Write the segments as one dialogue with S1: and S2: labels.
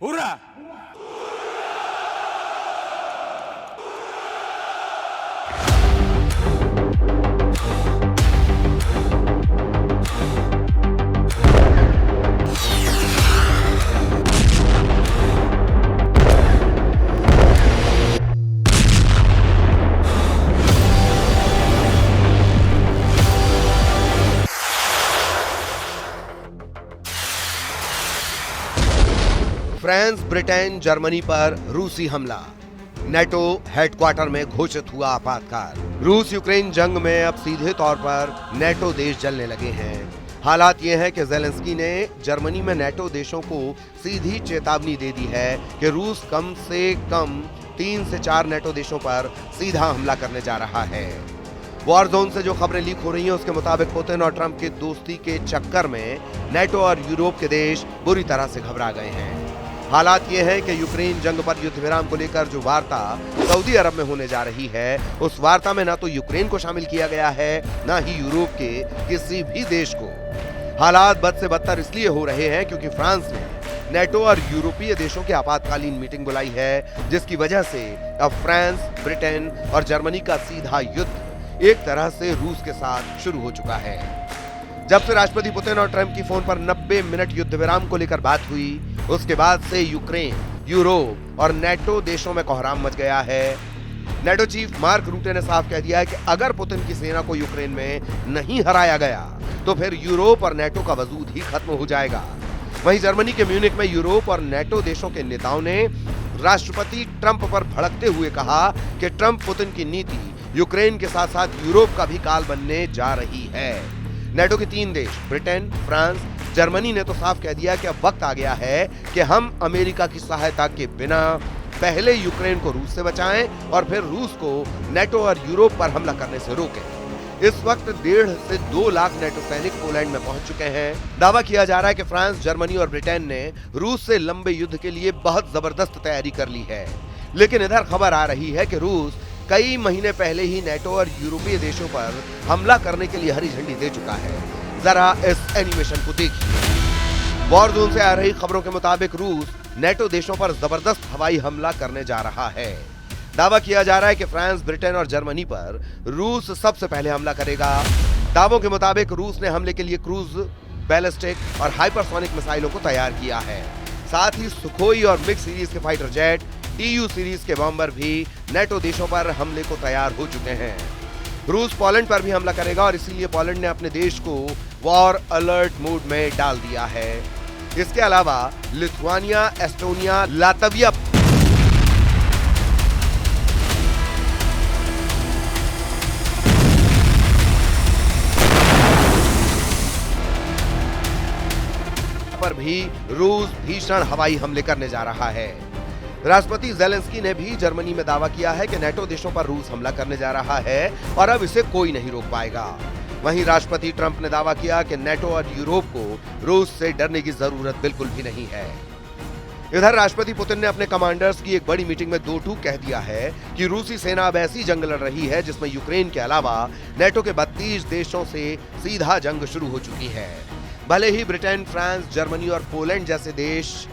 S1: Hurrah!
S2: France, Britain, Germany पर रूसी हमला। नेटो हेडक्वार्टर में घोषित हुआ आपातकाल। रूस यूक्रेन जंग में अब सीधे तौर पर नेटो देश जलने लगे हैं। हालात ये है कि ज़ेलेंस्की ने जर्मनी में नेटो देशों को सीधी चेतावनी दे दी है कि रूस कम से कम 3 से 4 नेटो देशों पर सीधा हमला करने जा रहा है। वॉर जोन से जो खबरें लीक हो रही हैं उसके मुताबिक पुतिन और ट्रंप की दोस्ती के चक्कर में नेटो और यूरोप के देश बुरी तरह से घबरा गए हैं। हालात ये है कि यूक्रेन जंग पर युद्ध विराम को लेकर जो वार्ता सऊदी अरब में होने जा रही है, उस वार्ता में न तो यूक्रेन को शामिल किया गया है, न ही यूरोप के किसी भी देश को। हालात बद से बदतर इसलिए हो रहे हैं क्योंकि फ्रांस ने नेटो और यूरोपीय देशों की आपातकालीन मीटिंग बुलाई है, जिसकी वजह से अब फ्रांस, ब्रिटेन और जर्मनी का सीधा युद्ध एक तरह से रूस के साथ शुरू हो चुका है। जब से राष्ट्रपति पुतिन और ट्रंप की फोन पर 90 मिनट युद्ध विराम को लेकर बात हुई, उसके बाद से यूक्रेन, यूरोप और नेटो देशों में कोहराम मच गया है। नेटो चीफ मार्क रूटे ने साफ कह दिया है कि अगर पुतिन की सेना को यूक्रेन में नहीं हराया गया तो फिर यूरोप और नेटो का वजूद ही खत्म हो जाएगा। वहीं जर्मनी के म्यूनिख में यूरोप और नेटो देशों के नेताओं ने राष्ट्रपति ट्रंप पर भड़कते हुए कहा कि ट्रंप पुतिन की नीति यूक्रेन के साथ साथ यूरोप का भी काल बनने जा रही है। नेटो के 3 देश ब्रिटेन, फ्रांस, जर्मनी ने तो साफ कह दिया कि अब वक्त आ गया है कि हम अमेरिका की सहायता के बिना पहले यूक्रेन को रूस से बचाएं और फिर रूस को नेटो और यूरोप पर हमला करने से रोकें। इस वक्त 1.5 से 2 लाख नेटो सैनिक पोलैंड में पहुंच चुके हैं। दावा किया जा रहा है कि फ्रांस, जर्मनी और ब्रिटेन ने रूस से लंबे युद्ध के लिए बहुत जबरदस्त तैयारी कर ली है। लेकिन इधर खबर आ रही है कि रूस कई महीने पहले ही नेटो और यूरोपीय देशों पर हमला करने के लिए हरी झंडी दे चुका है। जरा इस एनिमेशन को देखिए। वॉर जोन से आ रही खबरों के मुताबिक रूस नेटो देशों पर जबरदस्त हवाई हमला करने जा रहा है। दावा किया जा रहा है कि फ्रांस, ब्रिटेन और जर्मनी पर रूस सबसे पहले हमला करेगा। दावों के मुताबिक रूस ने हमले के लिए क्रूज, बैलिस्टिक और हाइपरसोनिक मिसाइलों को तैयार किया है। साथ ही सुखोई और मिग सीरीज के फाइटर जेट, टीयू सीरीज के बॉम्बर भी नेटो देशों पर हमले को तैयार हो चुके हैं। रूस पोलैंड पर भी हमला करेगा और इसीलिए पोलैंड ने अपने देश को वॉर अलर्ट मोड में डाल दिया है। इसके अलावा लिथुआनिया, एस्टोनिया, लातविया पर भी रूस भीषण हवाई हमले करने जा रहा है। राष्ट्रपति ज़ेलेंस्की ने भी जर्मनी में दावा किया है कि नेटो देशों पर रूस हमला करने जा रहा है और अब इसे कोई नहीं रोक पाएगा। वहीं राष्ट्रपति ट्रंप ने दावा किया कि नेटो और यूरोप को रूस से डरने की जरूरत बिल्कुल भी नहीं है। इधर राष्ट्रपति पुतिन ने अपने कमांडर्स की एक बड़ी मीटिंग में दो टूक कह दिया है कि रूसी सेना अब ऐसी जंग लड़ रही है जिसमें यूक्रेन के अलावा नेटो के 32 देशों से सीधा जंग शुरू हो चुकी है। भले ही ब्रिटेन, फ्रांस, जर्मनी और पोलैंड जैसे देश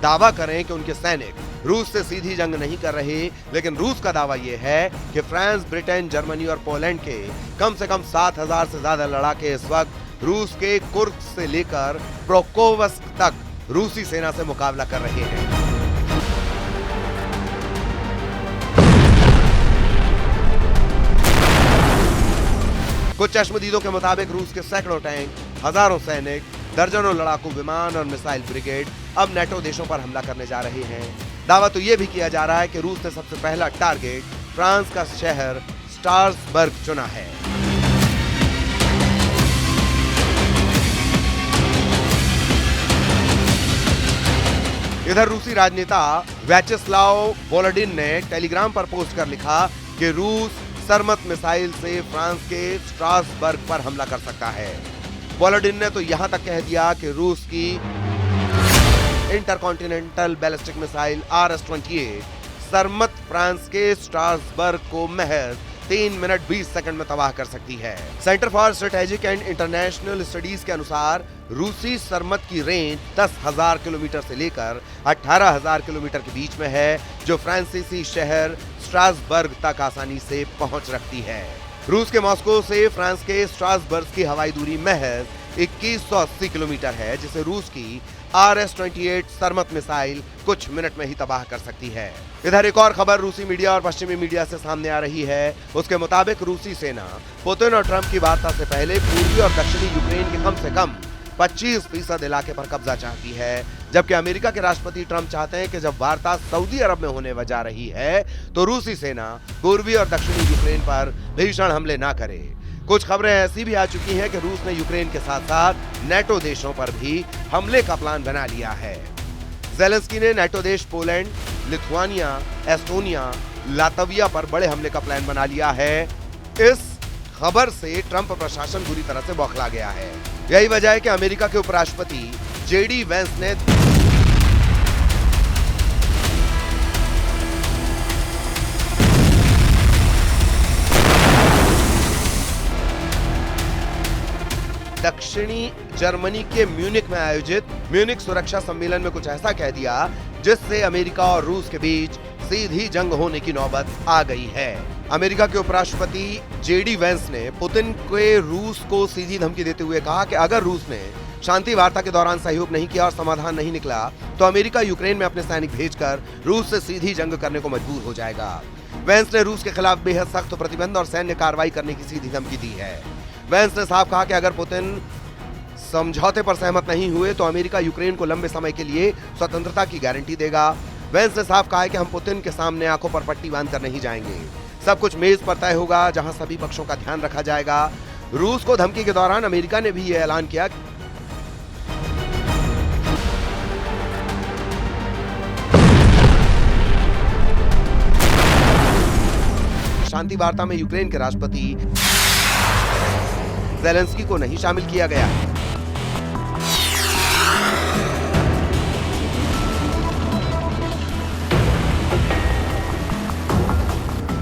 S2: दावा करें कि उनके सैनिक रूस से सीधी जंग नहीं कर रहे, लेकिन रूस का दावा यह है कि फ्रांस, ब्रिटेन, जर्मनी और पोलैंड के कम से कम 7,000 से ज्यादा लड़ाके इस वक्त रूस के कुर्स्क से लेकर प्रोकोवस्क तक रूसी सेना से मुकाबला कर रहे हैं। कुछ चश्मदीदों के मुताबिक रूस के सैकड़ों टैंक, हजारों सैनिक, दर्जनों लड़ाकू विमान और मिसाइल ब्रिगेड अब नेटो देशों पर हमला करने जा रहे हैं। दावा तो यह भी किया जा रहा है कि रूस ने सबसे पहला टारगेट फ्रांस का शहर स्ट्रासबर्ग चुना है। इधर रूसी राजनेता व्याचेस्लाव वोलोडिन ने टेलीग्राम पर पोस्ट कर लिखा कि रूस सरमत मिसाइल से फ्रांस के स्ट्रासबर्ग पर हमला कर सकता है। वोलोडिन ने तो यहां तक कह दिया कि रूस की intercontinental ballistic missile RS-28 Sarmat France के स्ट्रासबर्ग को महज 3 मिनट 20 सेकंड में तबाह कर सकती है। Centre for strategic and international studies के अनुसार रूसी सरमत की रेंज 10,000 किलोमीटर से लेकर 18,000 किलोमीटर के बीच में है, जो फ्रांसीसी शहर स्ट्रासबर्ग तक आसानी से पहुंच रखती है। रूस के मॉस्को से फ्रांस के स्ट्रासबर्ग की हवाई दूरी महज 2180 किलोमीटर है, जिसे रूस की RS-28 सरमत मिसाइल कुछ मिनट में ही तबाह कर सकती है। इधर एक और खबर रूसी मीडिया और पश्चिमी मीडिया से सामने आ रही है। उसके मुताबिक रूसी सेना पुतिन और ट्रंप की वार्ता से पहले पूर्वी और दक्षिणी यूक्रेन के कम से कम 25% इलाके पर कब्जा चाहती है, जबकि अमेरिका के राष्ट्रपति ट्रंप चाहते हैं कि जब वार्ता सऊदी अरब में होने जा रही है तो रूसी सेना पूर्वी और दक्षिणी यूक्रेन पर भीषण हमले ना करे। कुछ खबरें ऐसी भी आ चुकी हैं कि रूस ने यूक्रेन के साथ साथ नेटो देशों पर भी हमले का प्लान बना लिया है। ज़ेलेंस्की ने नेटो देश पोलैंड, लिथुआनिया, एस्टोनिया, लातविया पर बड़े हमले का प्लान बना लिया है। इस खबर से ट्रंप प्रशासन बुरी तरह से बौखला गया है। यही वजह है कि अमेरिका के उपराष्ट्रपति जेडी वेंस ने दक्षिणी जर्मनी के म्यूनिक में आयोजित म्यूनिक सुरक्षा सम्मेलन में कुछ ऐसा कह दिया जिससे अमेरिका और रूस के बीच सीधी जंग होने की नौबत आ गई है। अमेरिका के उपराष्ट्रपति जेडी वेंस ने पुतिन के रूस को सीधी धमकी देते हुए कहा कि अगर रूस ने शांति वार्ता के दौरान सहयोग नहीं किया और समाधान नहीं निकला तो अमेरिका यूक्रेन में अपने सैनिक भेजकर रूस से सीधी जंग करने को मजबूर हो जाएगा। वेंस ने रूस के खिलाफ बेहद सख्त प्रतिबंध और सैन्य कार्रवाई करने की सीधी धमकी दी है। वेंस ने साफ कहा कि अगर पुतिन समझौते पर सहमत नहीं हुए तो अमेरिका यूक्रेन को लंबे समय के लिए स्वतंत्रता की गारंटी देगा। वेंस ने साफ कहा है कि हम पुतिन के सामने आंखों पर पट्टी बांधकर नहीं जाएंगे। सब कुछ मेज पर तय होगा, जहां सभी पक्षों का ध्यान रखा जाएगा। रूस को धमकी के दौरान अमेरिका ने भी यह ऐलान किया शांति वार्ता में यूक्रेन के राष्ट्रपति ज़ेलेंस्की को नहीं शामिल किया गया है।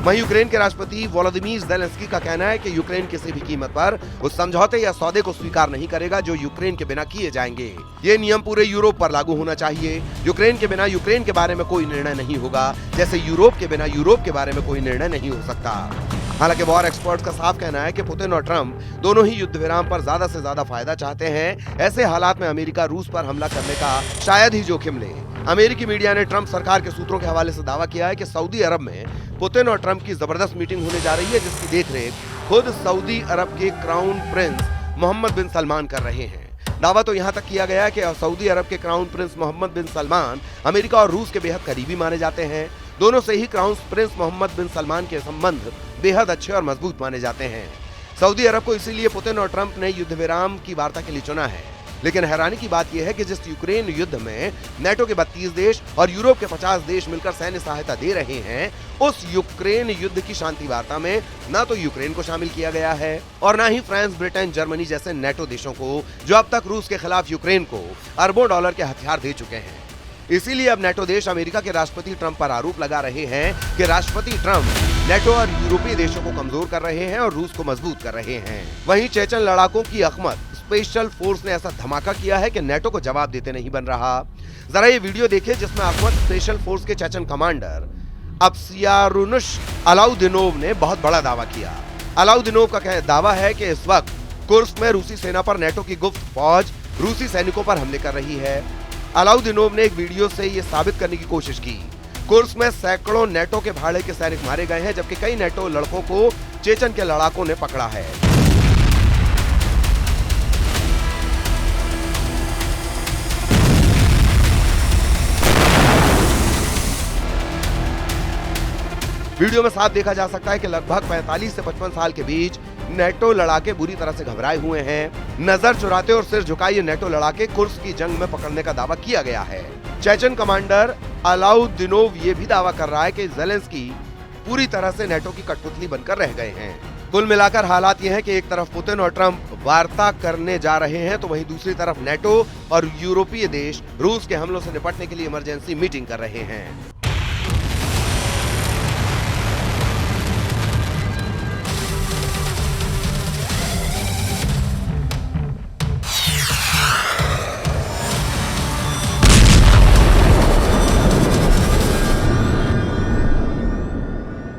S2: वहीं यूक्रेन के राष्ट्रपति वोलोदिमीर ज़ेलेंस्की का कहना है कि यूक्रेन किसी भी कीमत पर उस समझौते या सौदे को स्वीकार नहीं करेगा जो यूक्रेन के बिना किए जाएंगे। ये नियम पूरे यूरोप पर लागू होना चाहिए। यूक्रेन के बिना यूक्रेन के बारे में कोई निर्णय नहीं होगा, जैसे यूरोप के बिना यूरोप के बारे में कोई निर्णय नहीं हो सकता। हालांकि वॉर एक्सपर्ट्स का साफ कहना है कि पुतिन और ट्रंप दोनों ही युद्ध विराम पर ज्यादा से ज्यादा फायदा चाहते हैं। ऐसे हालात में अमेरिका रूस पर हमला करने का शायद ही जोखिम ले। अमेरिकी मीडिया ने ट्रंप सरकार के सूत्रों के हवाले से दावा किया है कि सऊदी अरब में पुतिन और ट्रंप की जबरदस्त मीटिंग होने जा रही है, जिसकी देखरेख खुद सऊदी अरब के क्राउन प्रिंस मोहम्मद बिन सलमान कर रहे हैं। दावा तो यहाँ तक किया गया कि सऊदी अरब के क्राउन प्रिंस मोहम्मद बिन सलमान अमेरिका और रूस के बेहद करीबी माने जाते हैं। दोनों से ही क्राउन प्रिंस मोहम्मद बिन सलमान के संबंध बेहद अच्छे और मजबूत माने जाते हैं। सऊदी अरब को इसीलिए पुतिन और ट्रंप ने युद्ध विराम की वार्ता के लिए चुना है। लेकिन हैरानी की बात यह है कि जिस यूक्रेन युद्ध में नेटो के 32 देश और यूरोप के 50 देश मिलकर सैन्य सहायता दे रहे हैं, उस यूक्रेन युद्ध की शांति वार्ता में न तो यूक्रेन को शामिल किया गया है और न ही फ्रांस, ब्रिटेन, जर्मनी जैसे नेटो देशों को, जो अब तक रूस के खिलाफ यूक्रेन को अरबों डॉलर के हथियार दे चुके हैं। इसीलिए अब नेटो देश अमेरिका के राष्ट्रपति ट्रंप पर आरोप लगा रहे हैं कि राष्ट्रपति ट्रंप नेटो और यूरोपीय देशों को कमजोर कर रहे हैं और रूस को मजबूत कर रहे हैं। वहीं चेचन लड़ाकों की अखमत स्पेशल फोर्स ने ऐसा धमाका किया है कि नेटो को जवाब देते नहीं बन रहा। जरा ये वीडियो देखिए जिसमें अखमत स्पेशल फोर्स के चेचन कमांडर अब्सियारुनुश अलाउदिनोव ने बहुत बड़ा दावा किया। अलाउदिनोव का दावा है कि इस वक्त कुर्स्क में रूसी सेना पर नेटो की गुप्त फौज रूसी सैनिकों पर हमले कर रही है। अलाउदिनोव ने एक वीडियो से ये साबित करने की कोशिश की। कुर्स्क में सैकड़ों नेटो के भाड़े के सैनिक मारे गए हैं, जबकि कई नेटो लड़कों को चेचन के लड़ाकों ने पकड़ा है। वीडियो में साफ देखा जा सकता है कि लगभग 45 से 55 साल के बीच नेटो लड़ाके बुरी तरह से घबराए हुए हैं। नजर चुराते और सिर झुकाए ये नेटो लड़ाके कुर्स्क की जंग में पकड़ने का दावा किया गया है। चेचन कमांडर अलाउदिनोव ये भी दावा कर रहा है कि ज़ेलेंस्की पूरी तरह से नेटो की कठपुतली बनकर रह गए हैं। कुल मिलाकर हालात ये हैं कि एक तरफ पुतिन और ट्रंप वार्ता करने जा रहे हैं तो वहीं दूसरी तरफ नेटो और यूरोपीय देश रूस के हमलों से निपटने के लिए इमरजेंसी मीटिंग कर रहे हैं।